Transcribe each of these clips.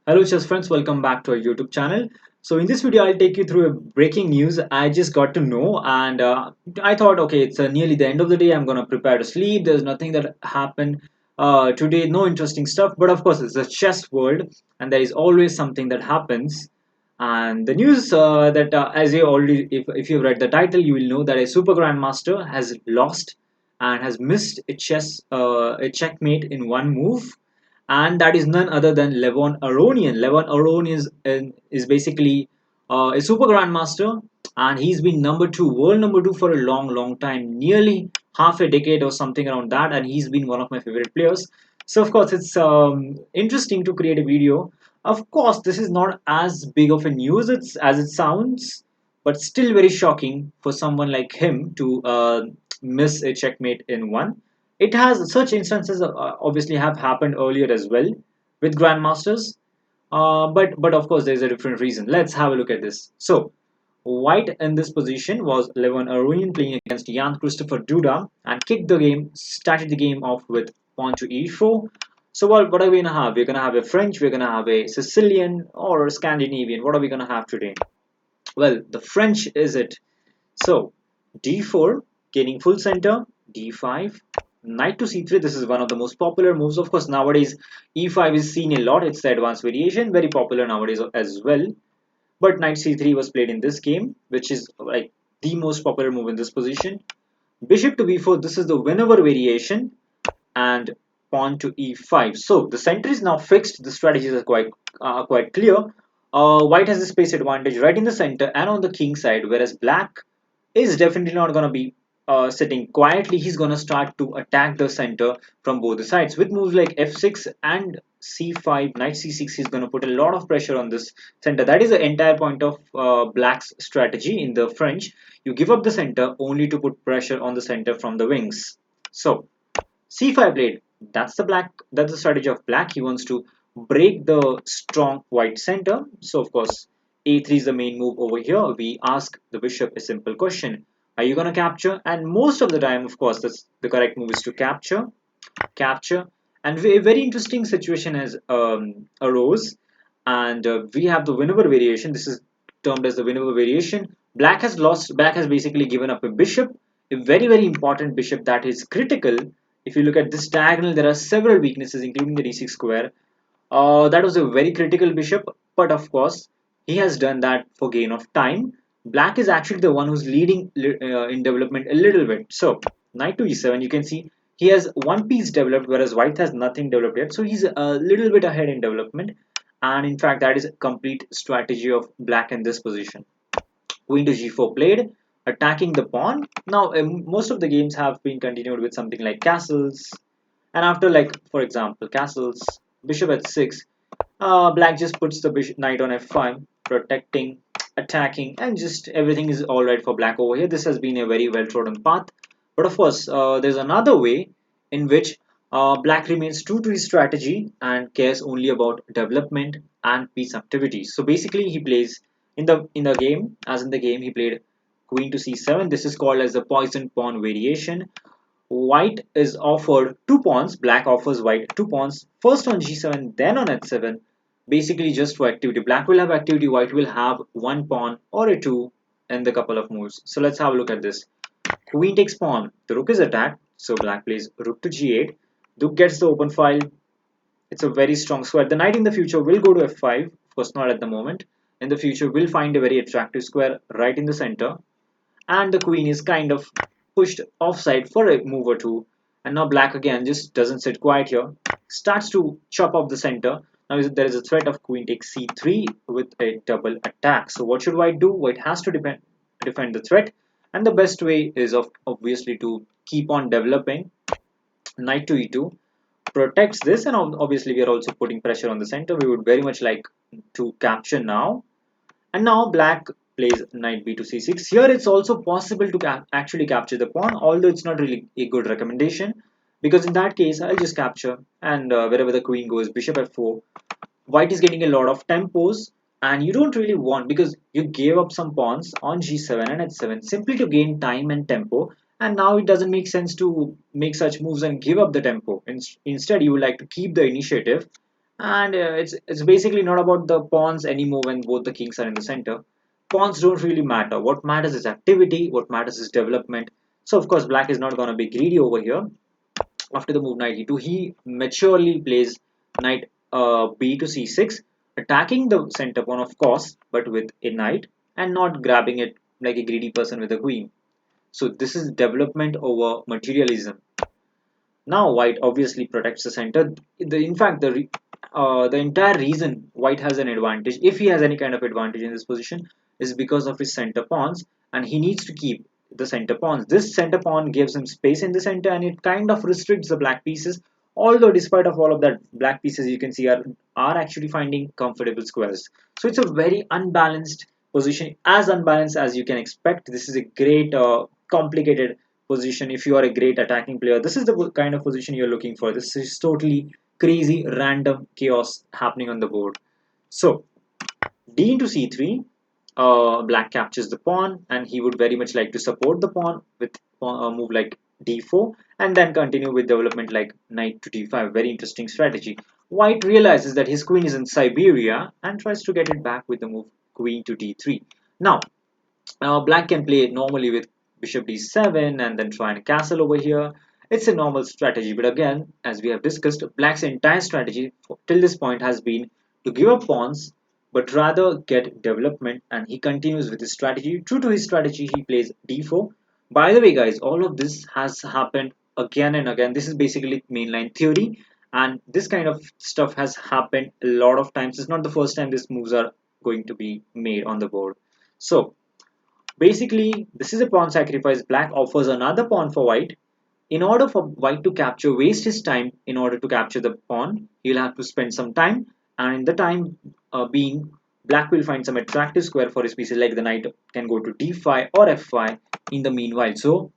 Hello chess friends, welcome back to our YouTube channel. So in this video I'll take you through a breaking news I just got to know, and I thought, okay, it's nearly the end of the day. I'm gonna prepare to sleep. There's nothing that happened today, no interesting stuff, but of course it's a chess world and there is always something that happens. And the news that as you already, if you've read the title, you will know that a super grandmaster has lost and has missed a checkmate in one move, and that is none other than Levon Aronian. Levon Aronian is basically a super grandmaster, and he's been number two, world number two for a long, long time, nearly half a decade or something around that, and he's been one of my favorite players. So of course, it's interesting to create a video. Of course, this is not as big of a news as it sounds, but still very shocking for someone like him to miss a checkmate in one. It has such instances obviously have happened earlier as well with grandmasters, but of course there's a different reason. Let's have a look at this. So white in this position was Levon Aronian playing against Jan-Krzysztof Duda and started the game off with pawn to e4. So what are we gonna have? We're gonna have a French, we're gonna have a Sicilian or a Scandinavian. What are we gonna have today? Well, the French is it. So d4, gaining full center, d5, knight to c3. This is one of the most popular moves. Of course, nowadays e5 is seen a lot. It's the advanced variation, very popular nowadays as well. But knight c3 was played in this game, which is like the most popular move in this position. Bishop to b4. This is the Winawer variation, and pawn to e5. So the center is now fixed. The strategies are quite clear. White has a space advantage right in the center and on the king side, whereas black is definitely not going to be sitting quietly. He's going to start to attack the center from both the sides with moves like f6 and c5, knight c6. He's going to put a lot of pressure on this center. That is the entire point of black's strategy in the French. You give up the center only to put pressure on the center from the wings. So c5 played. That's the strategy of black. He wants to break the strong white center. So of course a3 is the main move over here. We ask the bishop a simple question: are you going to capture? And most of the time, of course, the correct move is to capture. And a very interesting situation has arose, and we have the Winawer variation. This is termed as the Winawer variation. Black has lost. Black has basically given up a bishop, a very important bishop that is critical. If you look at this diagonal, there are several weaknesses, including the d6 square. That was a very critical bishop, but of course, he has done that for gain of time. Black is actually the one who's leading in development a little bit. So, knight to e7, you can see he has one piece developed, whereas white has nothing developed yet. So, he's a little bit ahead in development. And in fact, that is a complete strategy of black in this position. Queen to g4 played, attacking the pawn. Now, most of the games have been continued with something like castles. And after, like, for example, castles, bishop at 6, black just puts the knight on f5, protecting, attacking, and just everything is alright for black over here. This has been a very well trodden path. But of course, there's another way in which black remains true to his strategy and cares only about development and piece activity. So basically, he plays in the game, as in the game, he played queen to c7. This is called as the poison pawn variation. White is offered two pawns. Black offers white two pawns, first on g7, then on h7, basically just for activity. Black will have activity, white will have one pawn or a two in the couple of moves. So let's have a look at this. Queen takes pawn, the rook is attacked, so black plays rook to g8. Duke gets the open file. It's a very strong square. The knight in the future will go to f5, of course not at the moment. In the future, we'll find a very attractive square right in the center, and the queen is kind of pushed offside for a move or two. And now black again just doesn't sit quiet here, starts to chop off the center. Now there is a threat of queen takes c3 with a double attack. So what should white do? White has to defend the threat, and the best way is obviously to keep on developing. Knight to e2 protects this, and obviously we are also putting pressure on the center. We would very much like to capture now. And now black plays knight b to c6. Here it's also possible to actually capture the pawn, although it's not really a good recommendation, because in that case I'll just capture, and wherever the queen goes, bishop f4. White is getting a lot of tempos, and you don't really want, because you gave up some pawns on g7 and h7 simply to gain time and tempo, and now it doesn't make sense to make such moves and give up the tempo. Instead, you would like to keep the initiative And it's basically not about the pawns anymore when both the kings are in the center. Pawns don't really matter. What matters is activity. What matters is development. So of course, black is not going to be greedy over here. After the move knight e2, he maturely plays knight b to c6, attacking the center pawn, of course, but with a knight and not grabbing it like a greedy person with a queen. So this is development over materialism. Now white obviously protects the center. In fact, the entire reason white has an advantage, if he has any kind of advantage in this position, is because of his center pawns, and he needs to keep the center pawns. This center pawn gives him space in the center, and it kind of restricts the black pieces. Although, despite of all of that, black pieces you can see are actually finding comfortable squares. So it's a very unbalanced position, as unbalanced as you can expect. This is a great, complicated position. If you are a great attacking player, this is the kind of position you're looking for. This is totally crazy random chaos happening on the board. So d into c3, black captures the pawn, and he would very much like to support the pawn with a move like d4, and then continue with development like knight to d5. Very interesting strategy. White realizes that his queen is in Siberia and tries to get it back with the move queen to d3. Now black can play normally with bishop d7 and then try and castle over here. It's a normal strategy, but again, as we have discussed, black's entire strategy till this point has been to give up pawns, but rather get development, and he continues with his strategy. True to his strategy, he plays d4. By the way, guys, all of this has happened again and again. This is basically mainline theory, and this kind of stuff has happened a lot of times. It's not the first time these moves are going to be made on the board. So basically, this is a pawn sacrifice. Black offers another pawn for white. In order for white to waste his time in order to capture the pawn, he'll have to spend some time, and in the time being, black will find some attractive square for his pieces, like the knight can go to d5 or f5 in the meanwhile. So,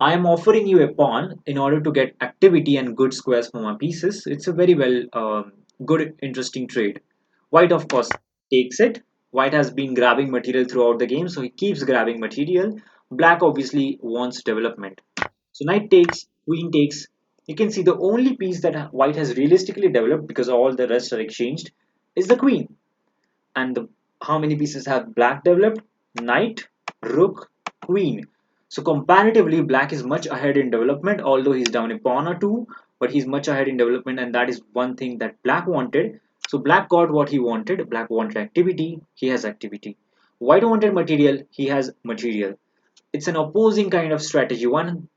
I am offering you a pawn in order to get activity and good squares for my pieces. It's a very well good, interesting trade. White, of course, takes it. White has been grabbing material throughout the game, so he keeps grabbing material. Black obviously wants development. So knight takes, queen takes. You can see the only piece that white has realistically developed, because all the rest are exchanged, is the queen. And how many pieces have black developed? Knight, rook, queen. So comparatively, black is much ahead in development, although he's down a pawn or two, but he's much ahead in development, and that is one thing that black wanted. So black got what he wanted. Black wanted activity, he has activity. White wanted material, he has material. It's an opposing kind of strategy. One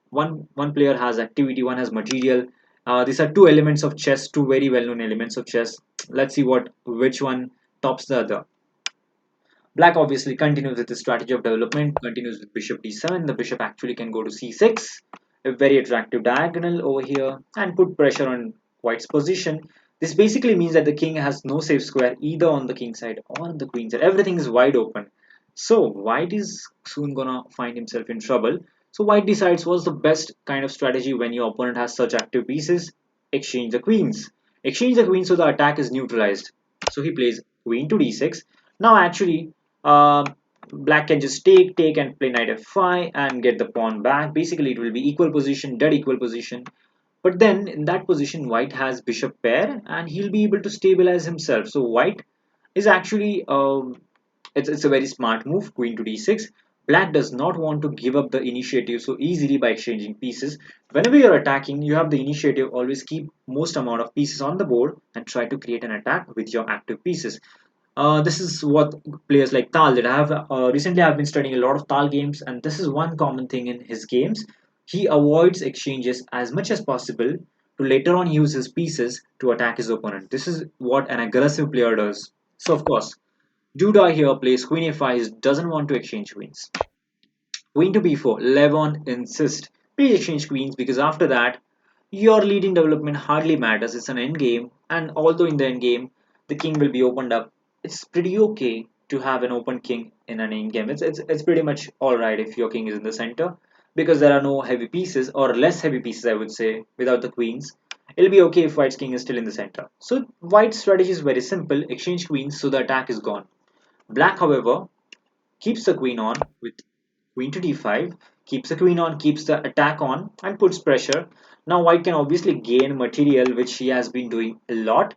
player has activity, one has material. These are two elements of chess, two very well-known elements of chess. Let's see which one tops the other. Black obviously continues with the strategy of development, continues with bishop d7. The bishop actually can go to c6, a very attractive diagonal over here, and put pressure on white's position. This basically means that the king has no safe square either on the king side or on the queen side. Everything is wide open. So white is soon gonna find himself in trouble. So white decides what's the best kind of strategy when your opponent has such active pieces. Exchange the queens. Exchange the queens so the attack is neutralized. So he plays queen to d6. Now actually, black can just take and play knight f5 and get the pawn back. Basically, it will be equal position, dead equal position. But then in that position, white has bishop pair, and he'll be able to stabilize himself. So white is actually it's a very smart move, queen to d6. Black does not want to give up the initiative so easily by exchanging pieces. Whenever you're attacking, you have the initiative. Always keep most amount of pieces on the board and try to create an attack with your active pieces. This is what players like Tal did. I have recently I've been studying a lot of Tal games, and this is one common thing in his games. He avoids exchanges as much as possible to later on use his pieces to attack his opponent. This is what an aggressive player does. So of course, Duda here plays queen a5. He doesn't want to exchange queens. Queen to b4. Levon insists. Please exchange queens, because after that, your leading development hardly matters. It's an endgame, and although in the endgame the king will be opened up, it's pretty okay to have an open king in an endgame. It's pretty much alright if your king is in the center, because there are no heavy pieces, or less heavy pieces I would say, without the queens. It'll be okay if white's king is still in the center. So white's strategy is very simple: exchange queens so the attack is gone. Black, however, keeps the queen on with queen to d5, keeps the queen on, keeps the attack on, and puts pressure. Now white can obviously gain material, which he has been doing a lot.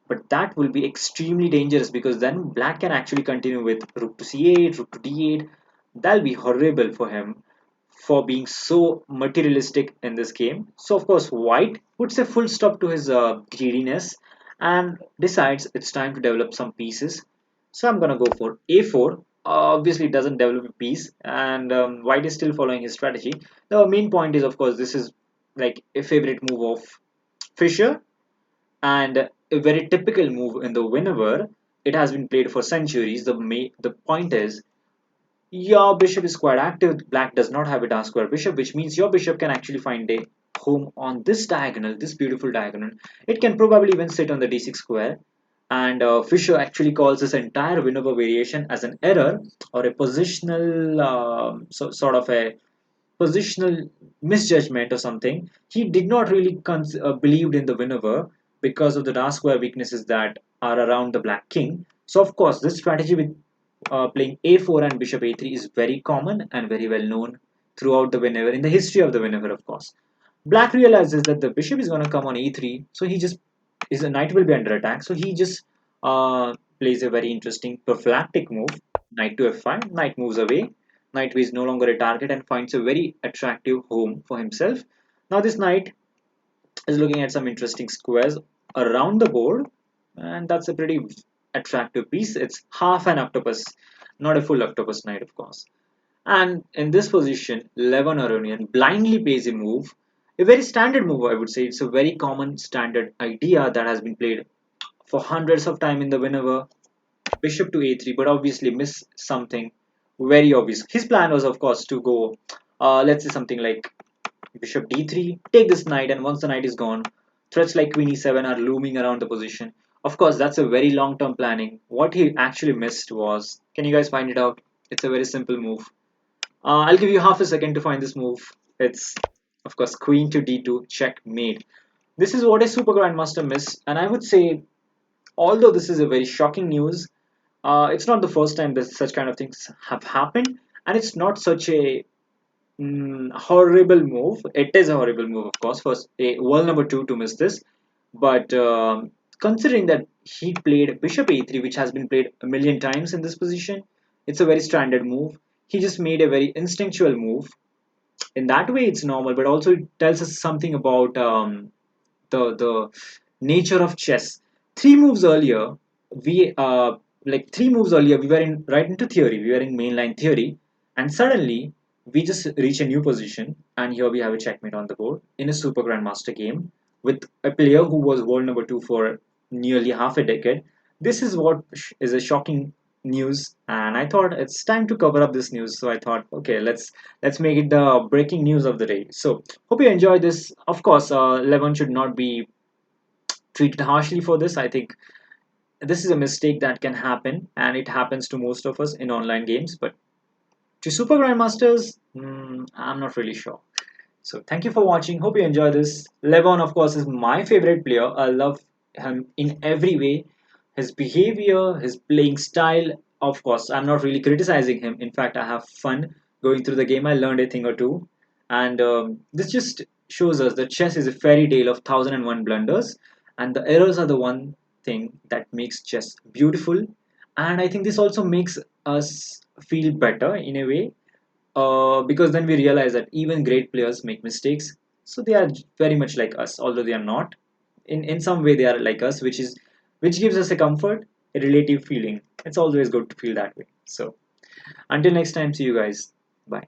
but that will be extremely dangerous because then black can actually continue with rook to c8, rook to d8. That'll be horrible for him for being so materialistic in this game. So of course white puts a full stop to his greediness and decides it's time to develop some pieces. So I'm gonna go for a4. Obviously it doesn't develop a piece, and white is still following his strategy. The main point is, of course, this is like a favorite move of Fischer and a very typical move in the Winawer. It has been played for centuries. The point is, your bishop is quite active. Black does not have a dark square bishop, which means your bishop can actually find a home on this diagonal, this beautiful diagonal. It can probably even sit on the d6 square. And Fisher actually calls this entire Winover variation as an error or a positional, sort of a positional misjudgment or something. He did not really believed in the Winover because of the dark square weaknesses that are around the black king. So of course, this strategy with playing a4 and bishop a3 is very common and very well known throughout the Whenever, in the history of the Whenever, of course. Black realizes that the bishop is going to come on e3, so he just his knight will be under attack, so he just plays a very interesting prophylactic move, knight to f5. Knight moves away, knight is no longer a target and finds a very attractive home for himself. Now this knight is looking at some interesting squares around the board, and that's a pretty attractive piece. It's half an octopus, not a full octopus knight, of course. And in this position, Levon Aronian blindly plays a move, a very standard move, I would say. It's a very common standard idea that has been played for hundreds of times in the Whenever. Bishop to a3, but obviously miss something very obvious. His plan was, of course, to go, let's say something like bishop d3, take this knight, and once the knight is gone, threats like queen e7 are looming around the position. Of course, that's a very long-term planning. What he actually missed was, can you guys find it out? It's a very simple move. I'll give you half a second to find this move. It's, of course, queen to d2, checkmate. This is what a super grandmaster missed, and I would say, although this is a very shocking news, it's not the first time that such kind of things have happened, and it's not such a horrible move. It is a horrible move, of course, for a world number two to miss this. But considering that he played bishop a3, which has been played a million times in this position, it's a very standard move. He just made a very instinctual move. In that way, it's normal, but also it tells us something about the nature of chess. Three moves earlier, we like 3 moves earlier, we were in right into theory. We were in mainline theory, and suddenly we just reach a new position, and here we have a checkmate on the board in a super grandmaster game with a player who was world number two for nearly half a decade. This is what is a shocking news, and I thought it's time to cover up this news. So I thought, okay, let's make it the breaking news of the day. So hope you enjoyed this. Of course, Levon should not be treated harshly for this. I think this is a mistake that can happen, and it happens to most of us in online games. But to super grandmasters, I'm not really sure. So thank you for watching. Hope you enjoy this. Levon, of course, is my favorite player. I love him in every way. His behavior, his playing style. Of course, I'm not really criticizing him. In fact, I have fun going through the game. I learned a thing or two, and this just shows us that chess is a fairy tale of 1001 blunders, and the errors are the one thing that makes chess beautiful. And I think this also makes us feel better in a way, because then we realize that even great players make mistakes. So they are very much like us, although they are not. In some way, they are like us, which gives us a comfort, a relative feeling. It's always good to feel that way. So until next time, see you guys. Bye.